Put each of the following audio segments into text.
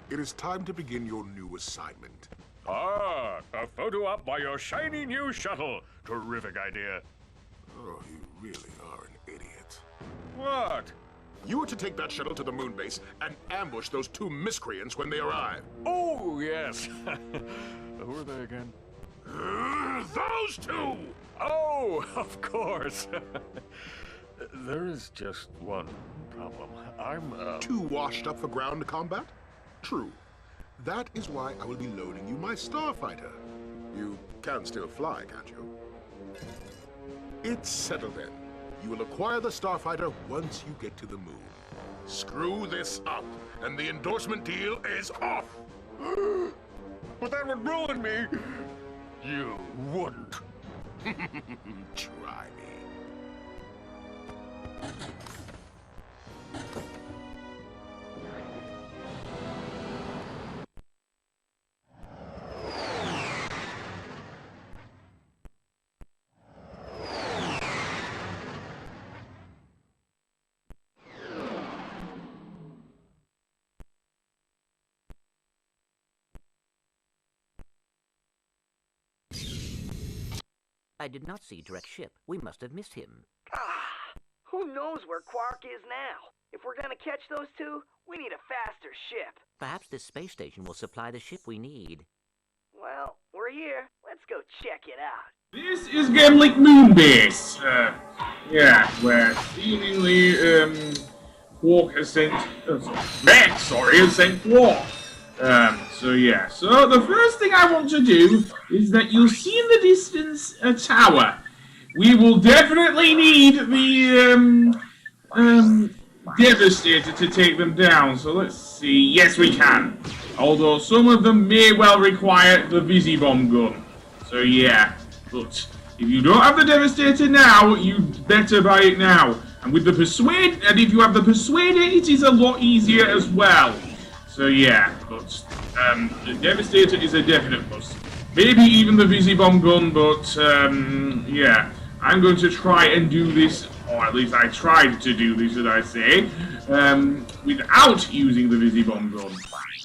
It is time to begin your new assignment. Ah, a photo op by your shiny new shuttle. Terrific idea. Oh, you really are an idiot. What? You are to take that shuttle to the Moonbase and ambush those two miscreants when they arrive. Oh, yes. Who are they again? Those two! Oh, of course. There is just one problem. I'm, Too washed up for ground combat? True. That is why I will be loaning you my starfighter. You can still fly, can't you? It's settled then. You will acquire the starfighter once you get to the moon. Screw this up, and the endorsement deal is off! But that would ruin me. You wouldn't. Try me. I did not see direct ship. We must have missed him. Who knows where Qwark is now? If we're gonna catch those two, we need a faster ship. Perhaps this space station will supply the ship we need. Well, we're here. Let's go check it out. This is Gemlick Moonbase. Where seemingly, Qwark has sent... Max, has sent Qwark. So the first thing I want to do is that you'll see in the distance a tower. We will definitely need the, Devastator to take them down, so let's see. Yes, we can. Although some of them may well require the Visibomb gun. So yeah, but if you don't have the Devastator now, you'd better buy it now. And with the Persuade, and if you have the Persuader, it is a lot easier as well. So yeah, but the Devastator is a definite must. Maybe even the Visibomb gun, but yeah, I'm going to try and do this, or at least I tried to do this, should I say, without using the Visibomb gun.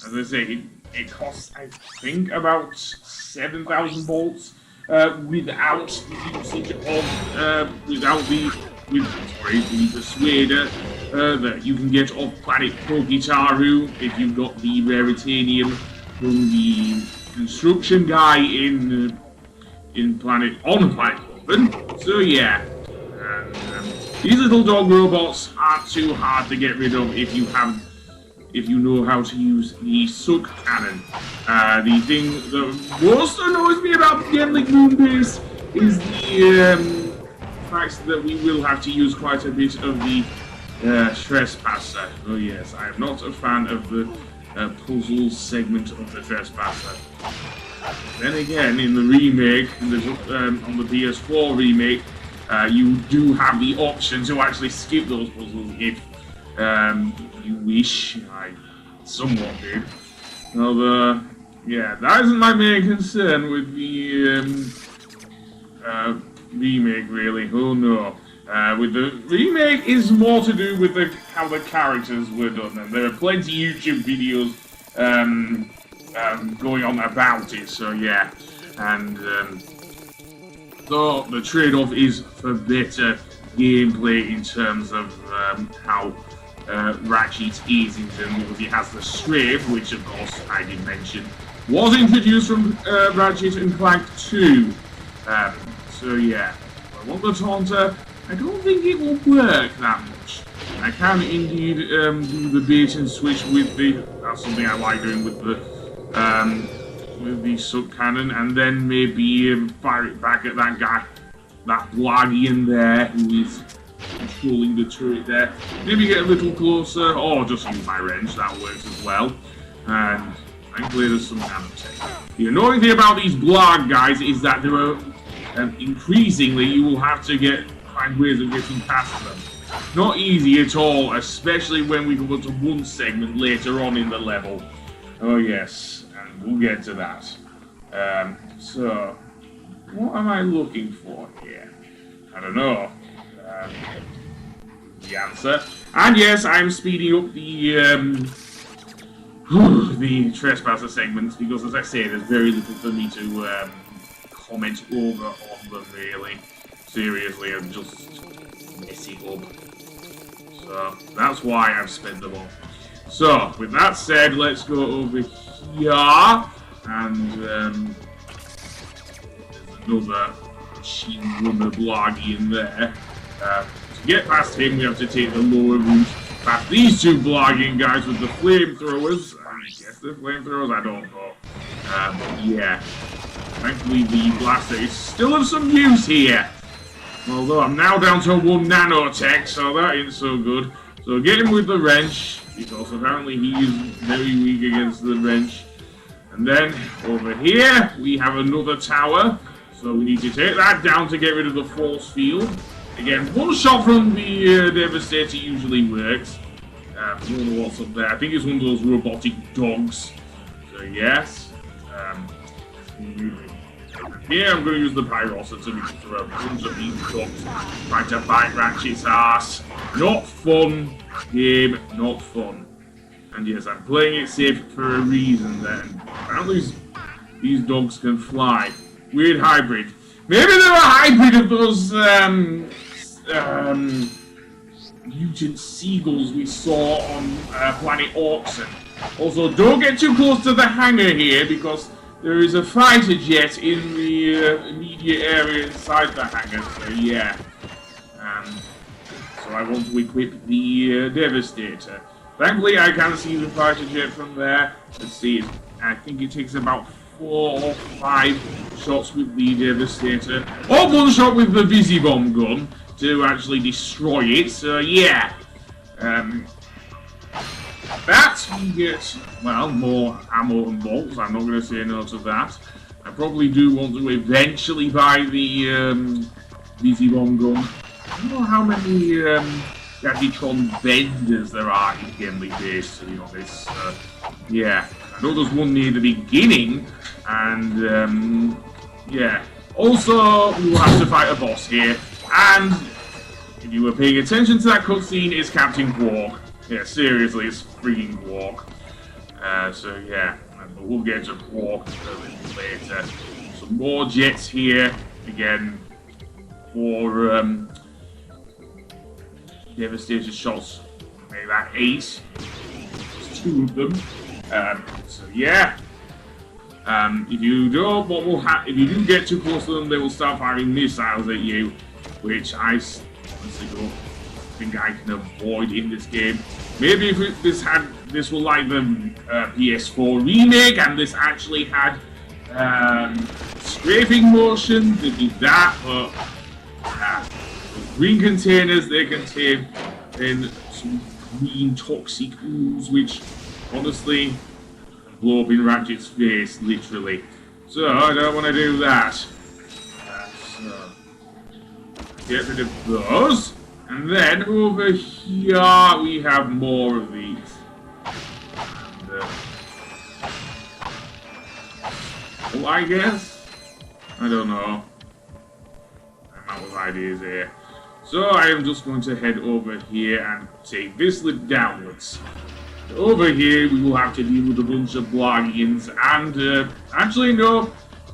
As I say, it costs, I think, about 7,000 bolts without the usage of, the Persuader that you can get off planet Pokitaru if you've got the Raritanium from the construction guy on planet Open. So yeah, these little dog robots aren't too hard to get rid of if you know how to use the Suck Cannon. The thing that most annoys me about Gemlick Moonbase is the fact that we will have to use quite a bit of the Trespasser. Oh yes, I am not a fan of the puzzle segment of the Trespasser. Then again, in the remake, on the PS4 remake, you do have the option to actually skip those puzzles if you wish. I somewhat did. Although, yeah, that isn't my main concern with the remake, really. Oh no. With the remake is more to do with how the characters were done, and there are plenty of YouTube videos going on about it, so yeah. And so the trade-off is for better gameplay in terms of how Ratchet is in terms of he has the strafe, which of course I did mention was introduced from Ratchet and Clank 2. So yeah, I want the Taunter. I don't think it will work that much. I can indeed do the bait and switch with the. That's something I like doing with the sub cannon, and then maybe fire it back at that guy, that Blargian there, who is controlling the turret there. Maybe get a little closer, or just use my range. That works as well. And thankfully, there's some nanotech. The annoying thing about these Blarg guys is that there are increasingly you will have to find ways of getting past them. Not easy at all, especially when we go to one segment later on in the level. Oh yes, and we'll get to that. So, what am I looking for here? I don't know. The answer. And yes, I'm speeding up the skip the trespasser segments because, as I say, there's very little for me to comment over on them, really. Seriously, I'm just messing up. So, that's why I've spent them all. So, with that said, let's go over here. And, there's another machine runner Blarg in there. To get past him, we have to take the lower route. Past these two Blarging guys with the flamethrowers. I guess they're flamethrowers, I don't know. But yeah. Thankfully, the blaster is still of some use here. Although I'm now down to 1 nanotech, so that ain't so good. So get him with the wrench, because apparently he is very weak against the wrench. And then, over here, we have another tower. So we need to take that down to get rid of the force field. Again, one shot from the Devastator usually works. I don't know what's up there. I think it's one of those robotic dogs. So yes. Here I'm going to use the Pyroceta to throw a bunch of these dogs trying to bite Ratchet's ass. Not fun. Game, not fun. And yes, I'm playing it safe for a reason then. Apparently these dogs can fly. Weird hybrid. Maybe they're a hybrid of those mutant seagulls we saw on planet Auxin. Also, don't get too close to the hangar here because there is a fighter jet in the immediate area inside the hangar. So yeah. So I want to equip the Devastator. Thankfully, I can see the fighter jet from there. Let's see. I think it takes about 4 or 5 shots with the Devastator. Or 1 shot with the Visibomb gun to actually destroy it. So yeah. That we get, well, more ammo and bolts. I'm not going to say no to that. I probably do want to eventually buy the Visibomb gun. I don't know how many Gadgetron vendors there are in Gemlick Moonbase, to be honest. Yeah, I know there's one near the beginning, and yeah. Also, we will have to fight a boss here, and if you were paying attention to that cutscene, it's Captain Qwark. Yeah, seriously, it's freaking Qwark. So yeah, but we'll get to Qwark a little later. Some more jets here, again, for Devastator shots. Make that 8. There's 2 of them. So yeah. If you don't, what will happen? If you do get too close to them, they will start firing missiles at you, which I honestly don't think I can avoid in this game. Maybe if this were like the PS4 remake, and this actually had strafing motion, they did that, but green containers, they contain some green toxic ooze, which honestly blow up in Ratchet's face, literally. So I don't want to do that. So get rid of those. And then over here we have more of these. And, well, I guess? I don't know. I'm out of ideas here. So I am just going to head over here and take this lid downwards. Over here we will have to deal with a bunch of Blargians and actually no,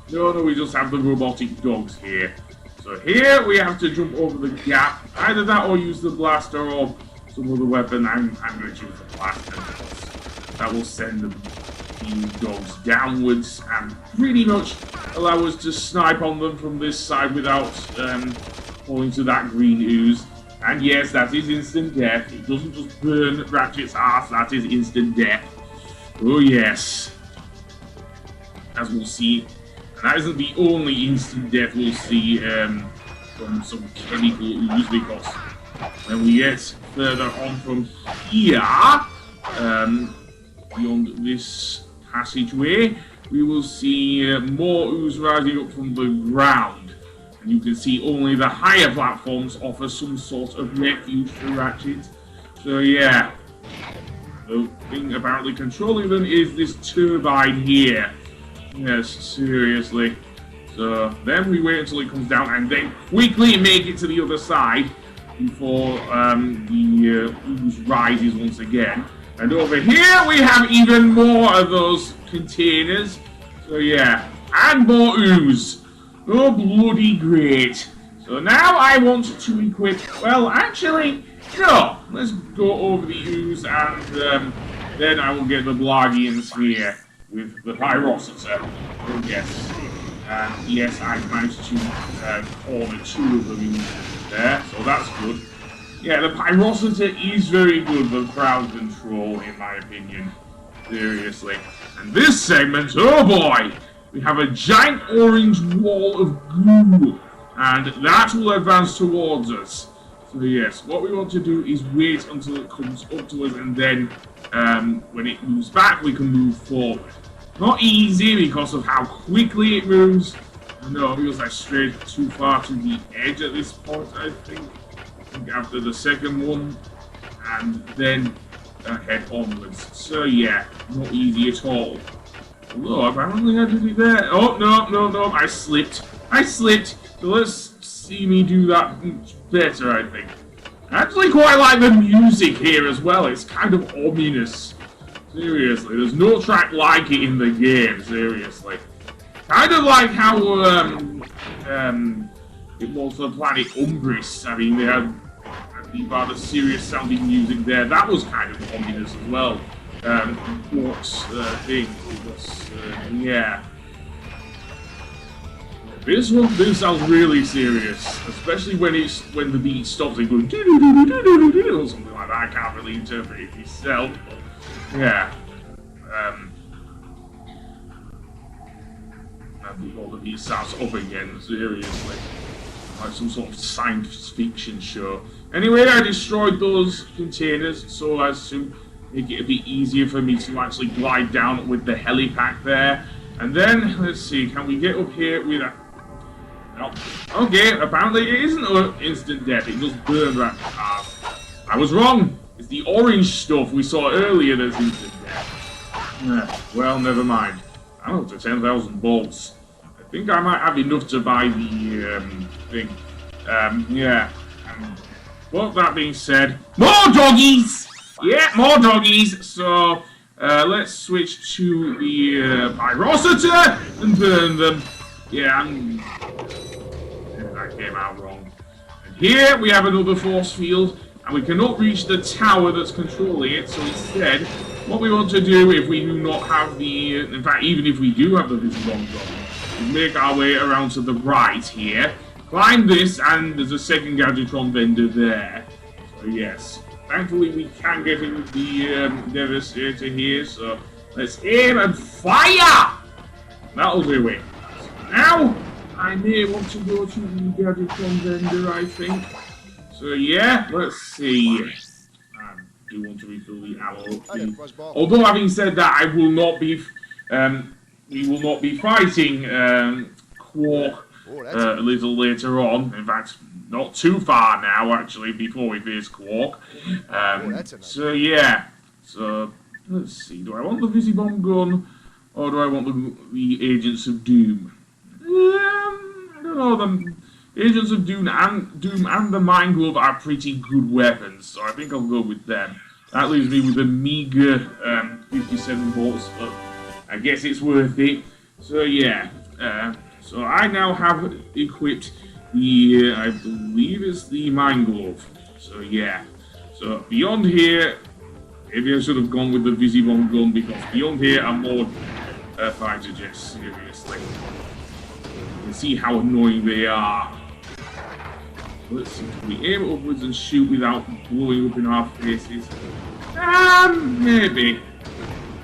we just have the robotic dogs here. So here we have to jump over the gap, either that or use the blaster or some other weapon. I'm going to choose the blaster because that will send the dogs downwards and pretty much allow us to snipe on them from this side without falling to that green ooze. And yes, that is instant death. It doesn't just burn Ratchet's ass, that is instant death. Oh yes. As we'll see. And that isn't the only instant death we'll see from some chemical ooze, because when we get further on from here, beyond this passageway, we will see more ooze rising up from the ground. And you can see only the higher platforms offer some sort of refuge for Ratchet. So yeah, the thing apparently controlling them is this turbine here. Yes, seriously. So then we wait until it comes down and then quickly make it to the other side before the ooze rises once again. And over here we have even more of those containers. So yeah, and more ooze. Oh, bloody great. So now I want to equip, well, actually, no. Let's go over the ooze and then I will get the Blargians here with the Pyrocita. Oh, yes. And yes, I managed to corner 2 of them there, so that's good. Yeah, the Pyrocita is very good for crowd control, in my opinion. Seriously. And this segment, oh boy! We have a giant orange wall of goo, and that will advance towards us. So yes, what we want to do is wait until it comes up to us, and then when it moves back, we can move forward. Not easy because of how quickly it moves. No, it feels like straight too far to the edge at this point, I think. After the second one, and then head onwards. So yeah, not easy at all. Although apparently I did it there. Oh no, I slipped. So let's see me do that better, I think. I actually quite like the music here as well. It's kind of ominous. Seriously, there's no track like it in the game. Seriously, kind of like how it was the planet Umbris. I mean, they had rather serious sounding music there. That was kind of ominous as well. Qwark's thing was, yeah. This sounds really serious, especially when the beat stops and goes or something like that. I can't really interpret it myself. Yeah. And before the beat starts up again, seriously. Like some sort of science fiction show. Anyway, I destroyed those containers so as to make it a bit easier for me to actually glide down with the helipack there. And then, let's see, can we get up here with a... No. Okay, apparently it isn't instant death, it just burns right half. I was wrong! It's the orange stuff we saw earlier that's instant death. Well, never mind. I'm up to 10,000 bolts. I think I might have enough to buy the thing. Yeah. Well, that being said, more doggies! Yeah, more doggies! So, let's switch to the Pyrocita and burn them. Yeah, that came out wrong. And here we have another force field, and we cannot reach the tower that's controlling it, so instead, what we want to do if we do not have the... in fact, even if we do have the visible gun, is make our way around to the right here, climb this, and there's a second Gadgetron vendor there. So yes, thankfully we can get in with the Devastator here, so let's aim and fire! That'll do it. So now, I may want to go to the Gadgetron vendor, I think. So yeah, let's see. I do want to refill the ammo, please. Although having said that, I will not be, we will not be fighting Qwark a little later on. In fact, not too far now, actually, before we face Qwark. So yeah, so let's see. Do I want the Visibomb gun, or do I want the Agents of Doom? I don't know. The Agents of Doom and the Mind Glove are pretty good weapons, so I think I'll go with them. That leaves me with a meager 57 volts, but I guess it's worth it. So yeah, so I now have equipped the, I believe it's the Mind Glove. So yeah, so beyond here, maybe I should have gone with the Visibomb gun, because beyond here are more fighter jets, seriously. You can see how annoying they are. Let's see, can we aim upwards and shoot without blowing up in our faces? Maybe.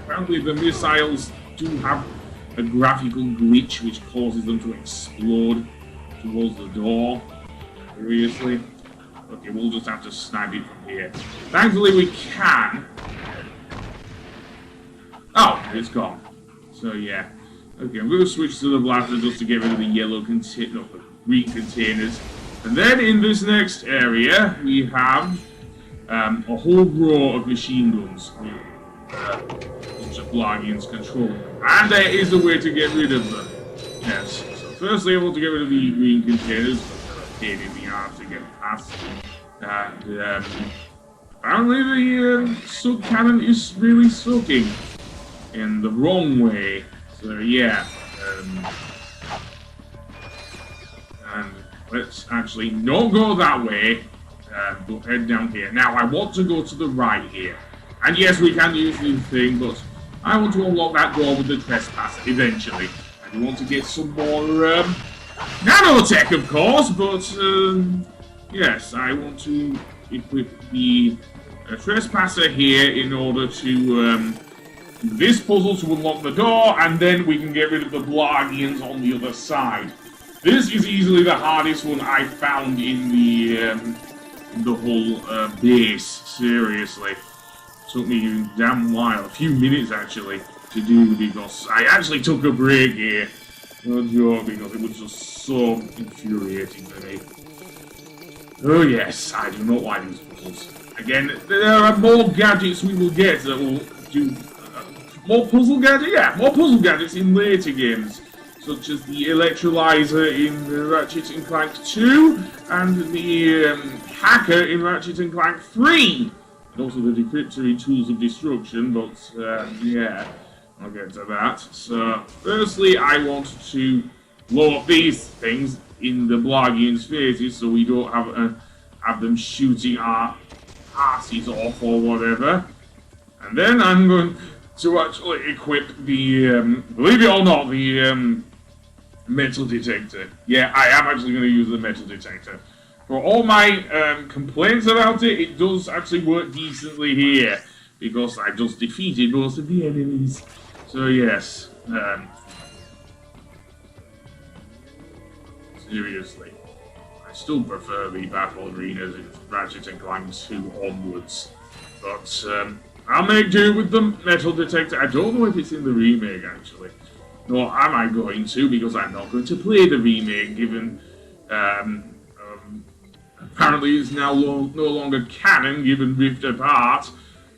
Apparently the missiles do have a graphical glitch which causes them to explode towards the door. Seriously? Okay, we'll just have to snipe it from here. Thankfully we can. Oh, it's gone. So yeah. Okay, I'm going to switch to the blaster just to get rid of the yellow container, the green containers. And then in this next area, we have a whole row of machine guns which the Blargians control. And there is a way to get rid of them. Yes. So firstly, I want to get rid of the green containers, but they're a pain in the arse to get past. And apparently the sub cannon is really sucking in the wrong way. So yeah. And let's actually not go that way. But head down here. Now I want to go to the right here. And yes, we can use the thing, but I want to unlock that door with the trespasser eventually. I do want to get some more nanotech, of course, but yes, I want to equip the trespasser here in order to do this puzzle to unlock the door, and then we can get rid of the Blargians on the other side. This is easily the hardest one I found in the whole base. Seriously, took me a damn while, a few minutes actually, to do, because I actually took a break here. No joke, because it was just so infuriating for me. Oh yes, I do not like these puzzles. Again, there are more gadgets we will get that will do more puzzle gadgets. Yeah, more puzzle gadgets in later games, such as the electrolyzer in Ratchet and Clank 2 and the hacker in Ratchet and Clank 3, and also the decryptory tools of destruction. But yeah, I'll get to that. So firstly, I want to blow up these things in the Blargians' faces, so we don't have them shooting our asses off or whatever. And then I'm going to actually equip the, believe it or not, the metal detector. Yeah, I am actually going to use the metal detector. For all my complaints about it, it does actually work decently here, because I just defeated most of the enemies. So yes, seriously, I still prefer the battle arenas in Ratchet and Clank 2 onwards, but I'll make do with the metal detector. I don't know if it's in the remake actually, nor am I going to, because I'm not going to play the remake, given apparently it's now no longer canon, given Rift Apart.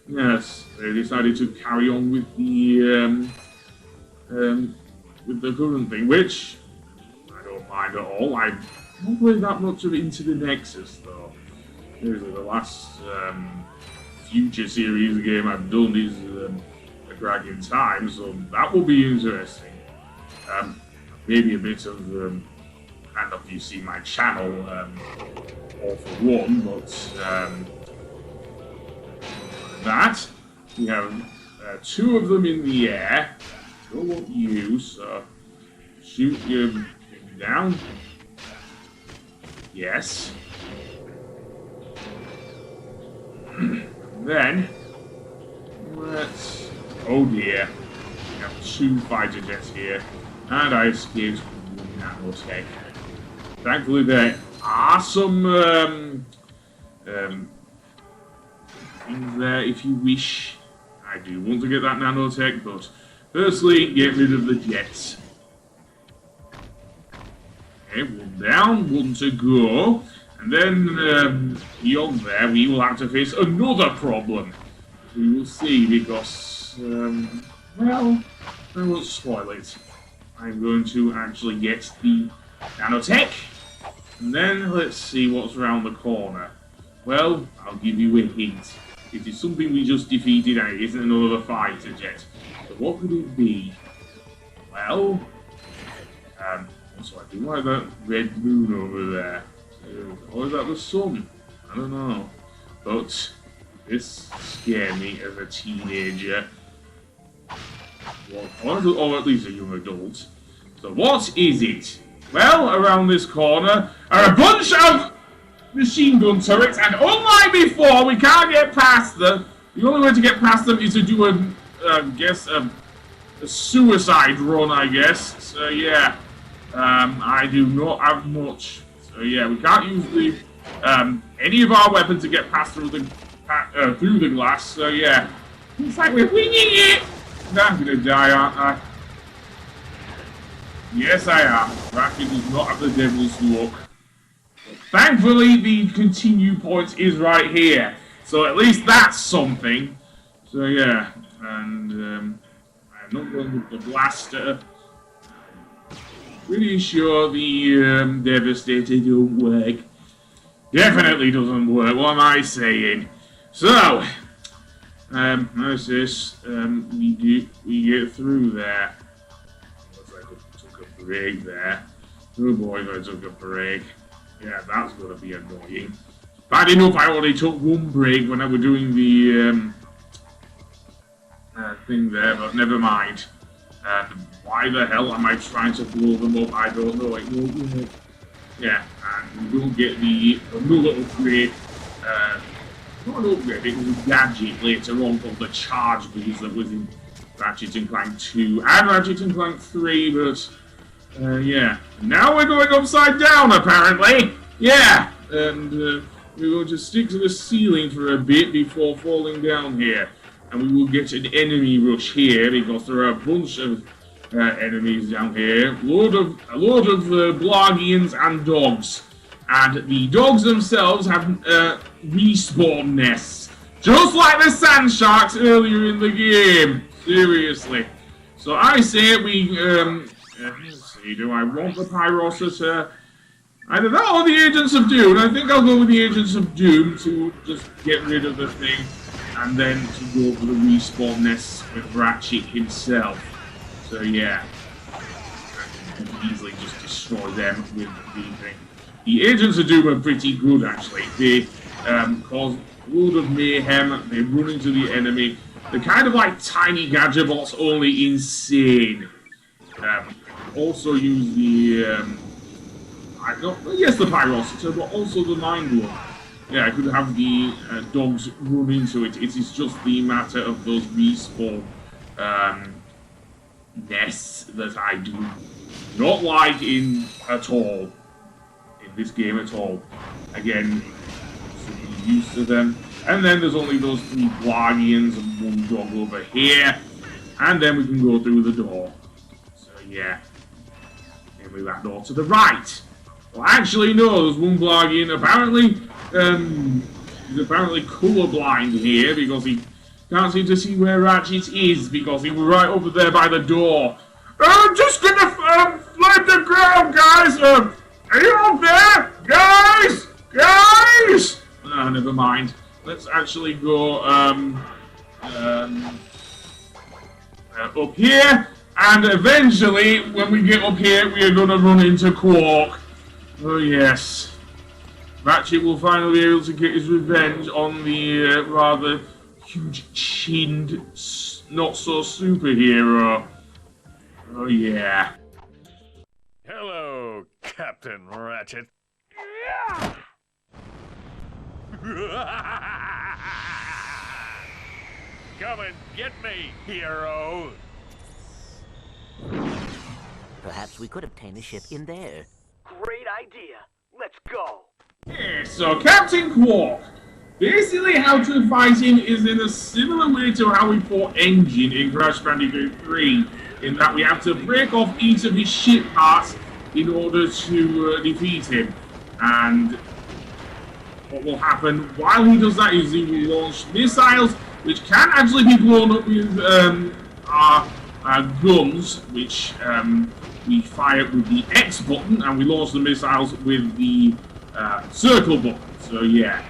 Yes, they decided to carry on with the current thing, which I don't mind at all. I don't play that much of Into the Nexus though. Seriously, the last Future series game I've done is A Crack in Time, so that will be interesting. Maybe a bit of and if you see my channel, All for One, but that we have two of them in the air. Don't want you, so shoot your thing down. Yes. Then let's. Oh dear, we have two fighter jets here, and I escaped with nanotech. Thankfully, there are some things there if you wish. I do want to get that nanotech, but firstly, get rid of the jets. Okay, one down, one to go. And then, beyond there, we will have to face another problem. We will see, because, well, I won't spoil it. I'm going to actually get the nanotech. And then, let's see what's around the corner. Well, I'll give you a hint. It is something we just defeated, and it isn't another fighter jet. So what could it be? Well, also I do like that red moon over there. Or is that the sun? I don't know. But this scared me as a teenager. Or at least a young adult. So what is it? Well, around this corner are a bunch of machine gun turrets, and unlike before, we can't get past them. The only way to get past them is to do a suicide run, I guess. So yeah, I do not have much. So yeah, we can't use the any of our weapons to get past through the glass. So yeah, it's like we're winging it. I'm gonna die, aren't I? Yes, I am. Ratchet does not have the devil's look. But thankfully, the continue point is right here. So at least that's something. So yeah, and I'm not going with the blaster. Pretty sure the Devastator don't work. Definitely doesn't work. What am I saying? So, how's this? We get through there. Looks like I took a break there. Oh boy, I took a break. Yeah, that's gonna be annoying. Bad enough I only took one break when I was doing the thing there, but never mind. And why the hell am I trying to blow them up? I don't know. It won't work. Yeah, and we will get the another upgrade. Not an upgrade, it was a gadget later on called the Charge Boost that was in Ratchet and Clank 2 and Ratchet and Clank 3, but yeah. Now we're going upside down, apparently. Yeah, and we're going to stick to the ceiling for a bit before falling down here. And we will get an enemy rush here because there are a bunch of enemies down here. A load of Blargians and dogs. And the dogs themselves have respawn nests. Just like the sand sharks earlier in the game. Seriously. So I say we, let's see, do I want the Pyrocytor? Either that or the Agents of Doom. I think I'll go with the Agents of Doom to just get rid of the thing. And then to go for the respawn nests with Ratchet himself. So yeah. I can easily just destroy them with the thing. The Agents of Doom are pretty good, actually. They cause a load of mayhem, they run into the enemy. They're kind of like tiny gadget bots, only insane. Also use the, yes, the Pyrocytor, but also the Mind Blow. Yeah, I could have the dogs run into it. It is just the matter of those respawn nests that I do not like at all. This game at all. Again, should be used to them. And then there's only those 3 Blargians and 1 dog over here. And then we can go through the door. So yeah. Namely that door to the right. Well, actually no, there's 1 Blargian. Apparently, he's apparently colorblind here because he can't seem to see where Ratchet is because he was right over there by the door. I'm just gonna flip the ground, guys! Are you up there? Guys! Guys! No, never mind. Let's actually go up here. And eventually, when we get up here, we are going to run into Qwark. Oh, yes. Ratchet will finally be able to get his revenge on the rather huge-chinned, not-so-superhero. Oh, yeah. Hello, Captain Ratchet. Come and get me, hero. Perhaps we could obtain a ship in there. Great idea. Let's go. Yeah, so Captain Qwark. Basically how to fight him is in a similar way to how we fought Engine in Crash Bandicoot 3, in that we have to break off each of his ship parts in order to defeat him. And what will happen while he does that is he will launch missiles, which can actually be blown up with our guns, which we fire with the X button, and we launch the missiles with the circle button. So yeah,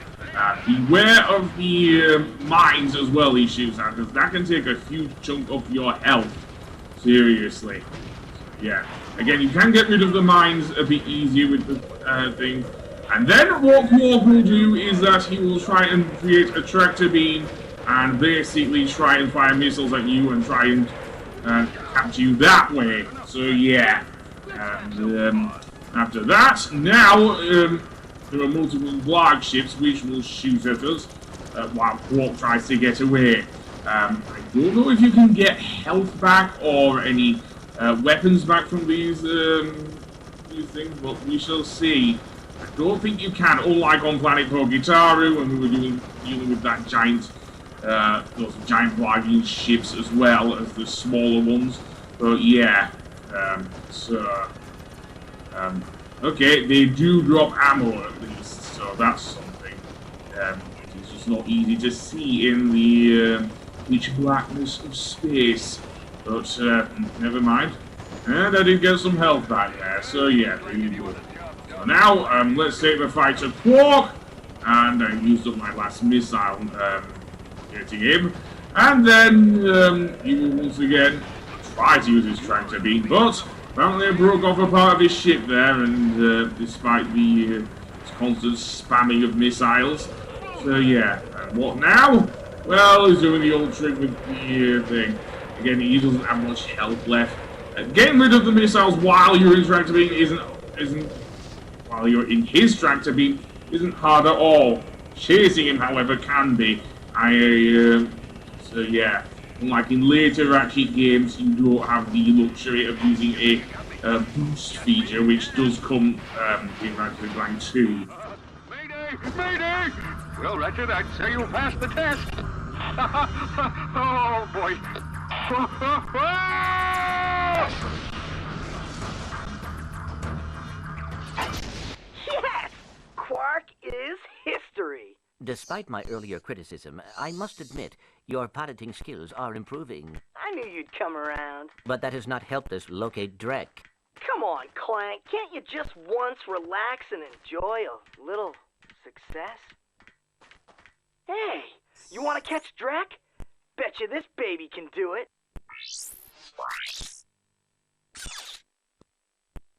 beware of the mines as well he shoots at, because that can take a huge chunk of your health. Seriously. So, yeah. Again, you can get rid of the mines a bit easier with the thing. And then what Qwark will do is that he will try and create a tractor beam and basically try and fire missiles at you and try and capture you that way. So yeah. And after that, now there are multiple Blarg ships which will shoot at us while Qwark tries to get away. I don't know if you can get health back or any weapons back from these things, but we shall see. I don't think you can, unlike on Planet Pogitaru when we were dealing with that giant, those giant Blargian ships as well as the smaller ones. But yeah, okay, they do drop ammo at least, so that's something. It's just not easy to see in the pitch blackness of space. But never mind. And I did get some health back there, so yeah, pretty good. So now, let's take the fight to Qwark, and I used up my last missile hitting him. And then he once again tried to use his tractor beam, but apparently I broke off a part of his ship there, and despite the constant spamming of missiles. So yeah, and what now? Well, he's doing the old trick with the thing. Again, he doesn't have much health left. Getting rid of the missiles while you're in tractor beam while you're in his tractor beam isn't hard at all. Chasing him, however, can be. So yeah, unlike in later Ratchet games, you don't have the luxury of using a boost feature, which does come in Ratchet and Clank 2. Mayday! Mayday! Well, Ratchet, I'd say you passed the test. Oh, boy. Yes! Qwark is history. Despite my earlier criticism, I must admit, your piloting skills are improving. I knew you'd come around. But that has not helped us locate Drek. Come on, Clank. Can't you just once relax and enjoy a little success? Hey, you want to catch Drek? Betcha this baby can do it.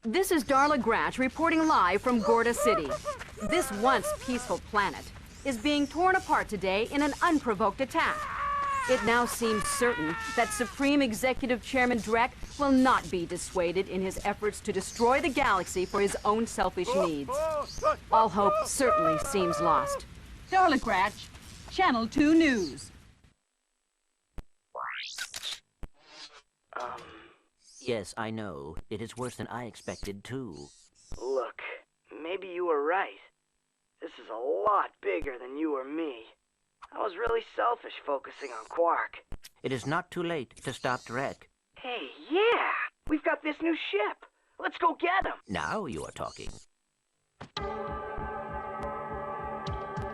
This is Darla Gratch reporting live from Gorda City. This once peaceful planet is being torn apart today in an unprovoked attack. It now seems certain that Supreme Executive Chairman Drek will not be dissuaded in his efforts to destroy the galaxy for his own selfish needs. All hope certainly seems lost. Darla Gratch, Channel 2 News. Yes, I know. It is worse than I expected, too. Look, maybe you were right. This is a lot bigger than you or me. I was really selfish focusing on Qwark. It is not too late to stop Drek. Hey, yeah! We've got this new ship. Let's go get him! Now you are talking.